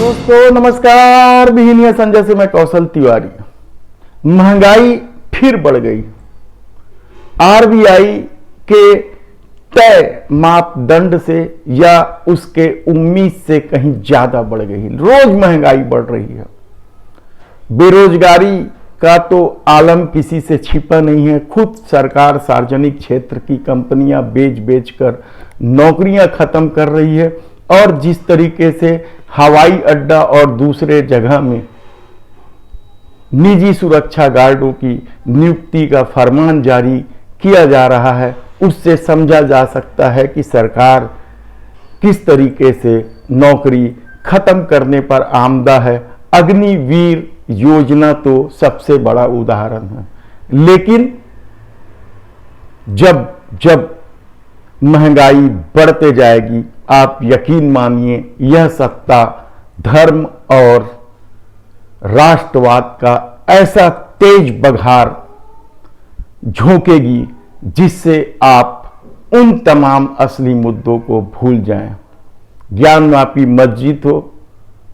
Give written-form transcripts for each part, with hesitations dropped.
दोस्तों नमस्कार। बिहिनिया संजय से मैं कौशल तिवारी। महंगाई फिर बढ़ गई। आरबीआई के तय मापदंड से या उसके उम्मीद से कहीं ज्यादा बढ़ गई। रोज महंगाई बढ़ रही है। बेरोजगारी का तो आलम किसी से छिपा नहीं है। खुद सरकार सार्वजनिक क्षेत्र की कंपनियां बेच बेच कर नौकरियां खत्म कर रही है और जिस तरीके से हवाई अड्डा और दूसरे जगह में निजी सुरक्षा गार्डों की नियुक्ति का फरमान जारी किया जा रहा है, उससे समझा जा सकता है कि सरकार किस तरीके से नौकरी खत्म करने पर आमदा है। अग्निवीर योजना तो सबसे बड़ा उदाहरण है। लेकिन जब जब महंगाई बढ़ते जाएगी, आप यकीन मानिए यह सत्ता धर्म और राष्ट्रवाद का ऐसा तेज बघार झोंकेगी जिससे आप उन तमाम असली मुद्दों को भूल जाएं। ज्ञानवापी मस्जिद हो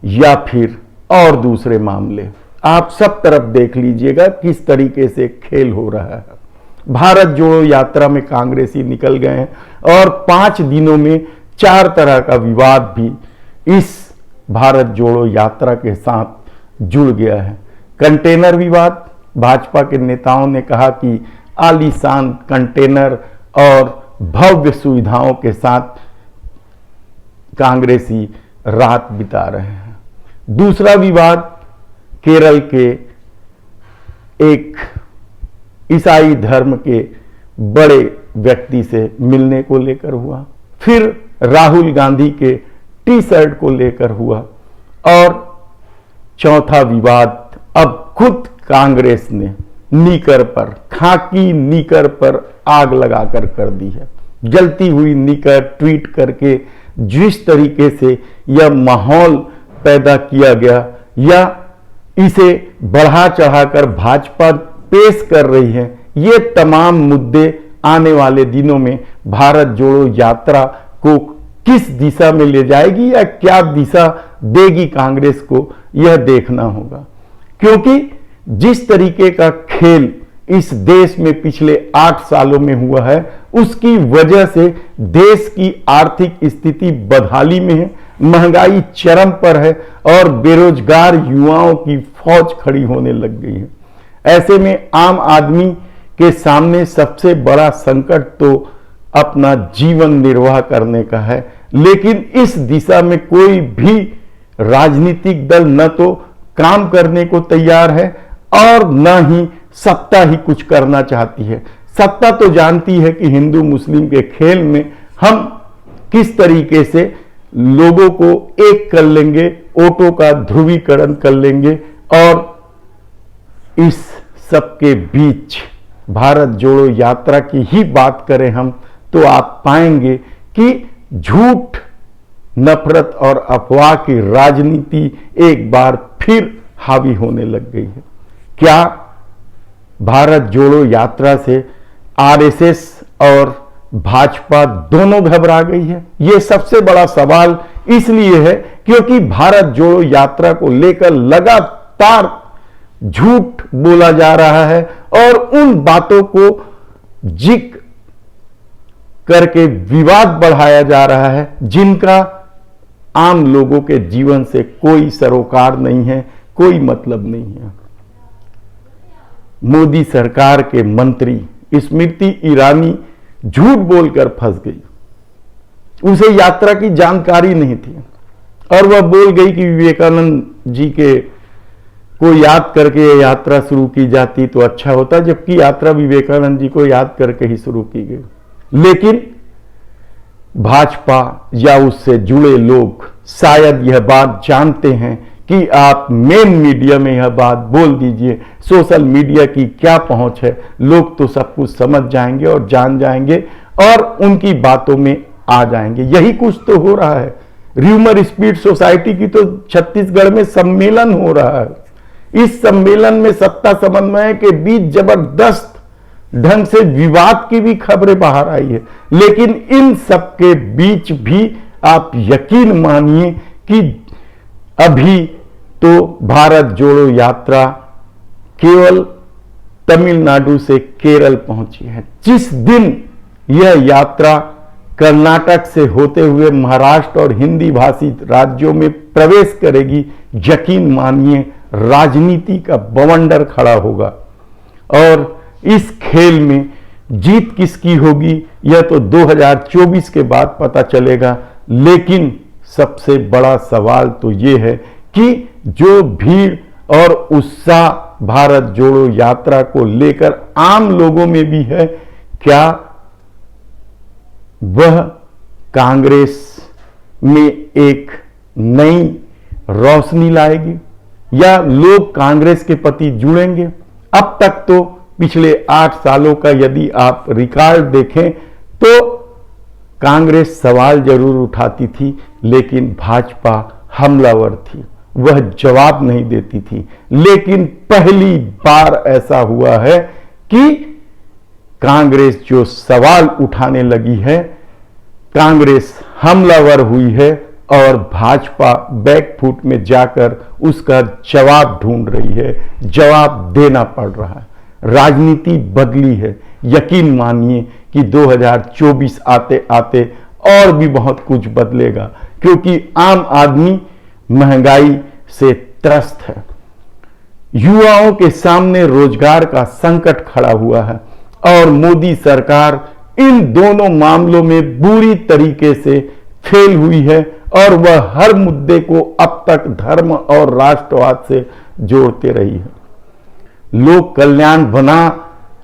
या फिर और दूसरे मामले, आप सब तरफ देख लीजिएगा किस तरीके से खेल हो रहा है। भारत जोड़ो यात्रा में कांग्रेसी निकल गए हैं और 5 दिनों में 4 तरह का विवाद भी इस भारत जोड़ो यात्रा के साथ जुड़ गया है। कंटेनर विवाद, भाजपा के नेताओं ने कहा कि आलीशान कंटेनर और भव्य सुविधाओं के साथ कांग्रेसी रात बिता रहे हैं। दूसरा विवाद केरल के एक ईसाई धर्म के बड़े व्यक्ति से मिलने को लेकर हुआ। फिर राहुल गांधी के टी शर्ट को लेकर हुआ और चौथा विवाद अब खुद कांग्रेस ने नीकर पर, खाकी नीकर पर आग लगाकर कर दी है। जलती हुई नीकर ट्वीट करके जिस तरीके से यह माहौल पैदा किया गया या इसे बढ़ा चढ़ाकर भाजपा पेश कर रही है, ये तमाम मुद्दे आने वाले दिनों में भारत जोड़ो यात्रा को किस दिशा में ले जाएगी या क्या दिशा देगी कांग्रेस को, यह देखना होगा। क्योंकि जिस तरीके का खेल इस देश में पिछले 8 सालों में हुआ है, उसकी वजह से देश की आर्थिक स्थिति बदहाली में है, महंगाई चरम पर है और बेरोजगार युवाओं की फौज खड़ी होने लग गई है। ऐसे में आम आदमी के सामने सबसे बड़ा संकट तो अपना जीवन निर्वाह करने का है। लेकिन इस दिशा में कोई भी राजनीतिक दल न तो काम करने को तैयार है और न ही सत्ता ही कुछ करना चाहती है। सत्ता तो जानती है कि हिंदू मुस्लिम के खेल में हम किस तरीके से लोगों को एक कर लेंगे, वोटों का ध्रुवीकरण कर लेंगे और इस सबके बीच भारत जोड़ो यात्रा की ही बात करें हम तो आप पाएंगे कि झूठ, नफरत और अफवाह की राजनीति एक बार फिर हावी होने लग गई है। क्या भारत जोड़ो यात्रा से आरएसएस और भाजपा दोनों घबरा गई है? यह सबसे बड़ा सवाल इसलिए है क्योंकि भारत जोड़ो यात्रा को लेकर लगातार झूठ बोला जा रहा है और उन बातों को जिक्र करके विवाद बढ़ाया जा रहा है जिनका आम लोगों के जीवन से कोई सरोकार नहीं है, कोई मतलब नहीं है। मोदी सरकार के मंत्री स्मृति ईरानी झूठ बोलकर फंस गई। उसे यात्रा की जानकारी नहीं थी और वह बोल गई कि विवेकानंद जी के को याद करके यात्रा शुरू की जाती तो अच्छा होता, जबकि यात्रा विवेकानंद जी को याद करके ही शुरू की गई। लेकिन भाजपा या उससे जुड़े लोग शायद यह बात जानते हैं कि आप मेन मीडिया में यह बात बोल दीजिए, सोशल मीडिया की क्या पहुंच है, लोग तो सब कुछ समझ जाएंगे और जान जाएंगे और उनकी बातों में आ जाएंगे। यही कुछ तो हो रहा है। र्यूमर स्पीड सोसाइटी की तो छत्तीसगढ़ में सम्मेलन हो रहा है। इस सम्मेलन में सत्ता समन्वय के बीच जबरदस्त ढंग से विवाद की भी खबरें बाहर आई है। लेकिन इन सब के बीच भी आप यकीन मानिए कि अभी तो भारत जोड़ो यात्रा केवल तमिलनाडु से केरल पहुंची है। जिस दिन यह यात्रा कर्नाटक से होते हुए महाराष्ट्र और हिंदी भाषी राज्यों में प्रवेश करेगी, यकीन मानिए राजनीति का बवंडर खड़ा होगा और इस खेल में जीत किसकी होगी यह तो 2024 के बाद पता चलेगा। लेकिन सबसे बड़ा सवाल तो यह है कि जो भीड़ और उत्साह भारत जोड़ो यात्रा को लेकर आम लोगों में भी है, क्या वह कांग्रेस में एक नई रोशनी लाएगी या लोग कांग्रेस के प्रति जुड़ेंगे? अब तक तो पिछले 8 सालों का यदि आप रिकॉर्ड देखें तो कांग्रेस सवाल जरूर उठाती थी, लेकिन भाजपा हमलावर थी, वह जवाब नहीं देती थी। लेकिन पहली बार ऐसा हुआ है कि कांग्रेस जो सवाल उठाने लगी है, कांग्रेस हमलावर हुई है और भाजपा बैकफुट में जाकर उसका जवाब ढूंढ रही है, जवाब देना पड़ रहा है। राजनीति बदली है। यकीन मानिए कि 2024 आते आते और भी बहुत कुछ बदलेगा, क्योंकि आम आदमी महंगाई से त्रस्त है। युवाओं के सामने रोजगार का संकट खड़ा हुआ है और मोदी सरकार इन दोनों मामलों में बुरी तरीके से फेल हुई है और वह हर मुद्दे को अब तक धर्म और राष्ट्रवाद से जोड़ते रही है। लोक कल्याण बना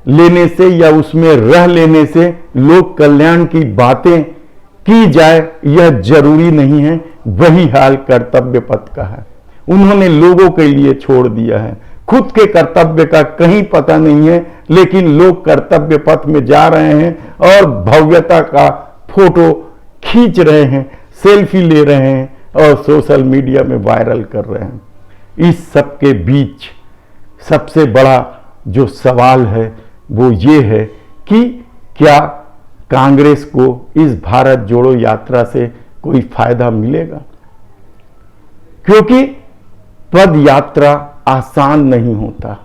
लेने से या उसमें रह लेने से लोक कल्याण की बातें की जाए यह जरूरी नहीं है। वही हाल कर्तव्य पथ का है। उन्होंने लोगों के लिए छोड़ दिया है, खुद के कर्तव्य का कहीं पता नहीं है, लेकिन लोग कर्तव्य पथ में जा रहे हैं और भव्यता का फोटो खींच रहे हैं, सेल्फी ले रहे हैं और सोशल मीडिया में वायरल कर रहे हैं। इस सब के बीच सबसे बड़ा जो सवाल है वो ये है कि क्या कांग्रेस को इस भारत जोड़ो यात्रा से कोई फायदा मिलेगा? क्योंकि पद यात्रा आसान नहीं होता,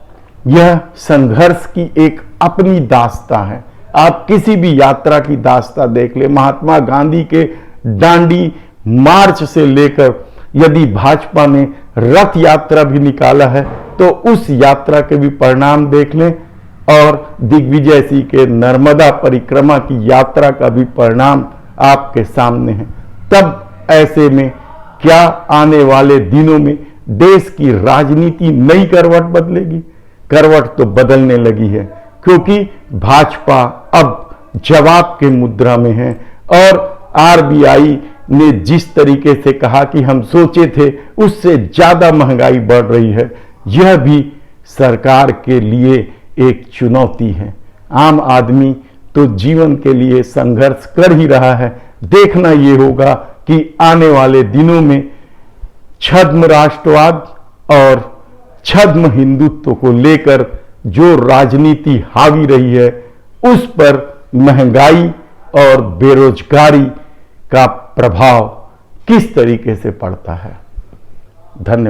यह संघर्ष की एक अपनी दास्ता है। आप किसी भी यात्रा की दास्ता देख ले, महात्मा गांधी के दांडी मार्च से लेकर यदि भाजपा ने रथ यात्रा भी निकाला है तो उस यात्रा के भी परिणाम देख लें और दिग्विजय सिंह के नर्मदा परिक्रमा की यात्रा का भी परिणाम आपके सामने है। तब ऐसे में क्या आने वाले दिनों में देश की राजनीति नई करवट बदलेगी? करवट तो बदलने लगी है, क्योंकि भाजपा अब जवाब के मुद्रा में है और आरबीआई ने जिस तरीके से कहा कि हम सोचे थे उससे ज्यादा महंगाई बढ़ रही है, यह भी सरकार के लिए एक चुनौती है। आम आदमी तो जीवन के लिए संघर्ष कर ही रहा है। देखना यह होगा कि आने वाले दिनों में छद्म राष्ट्रवाद और छद्म हिंदुत्व को लेकर जो राजनीति हावी रही है उस पर महंगाई और बेरोजगारी का प्रभाव किस तरीके से पड़ता है। धन्यवाद।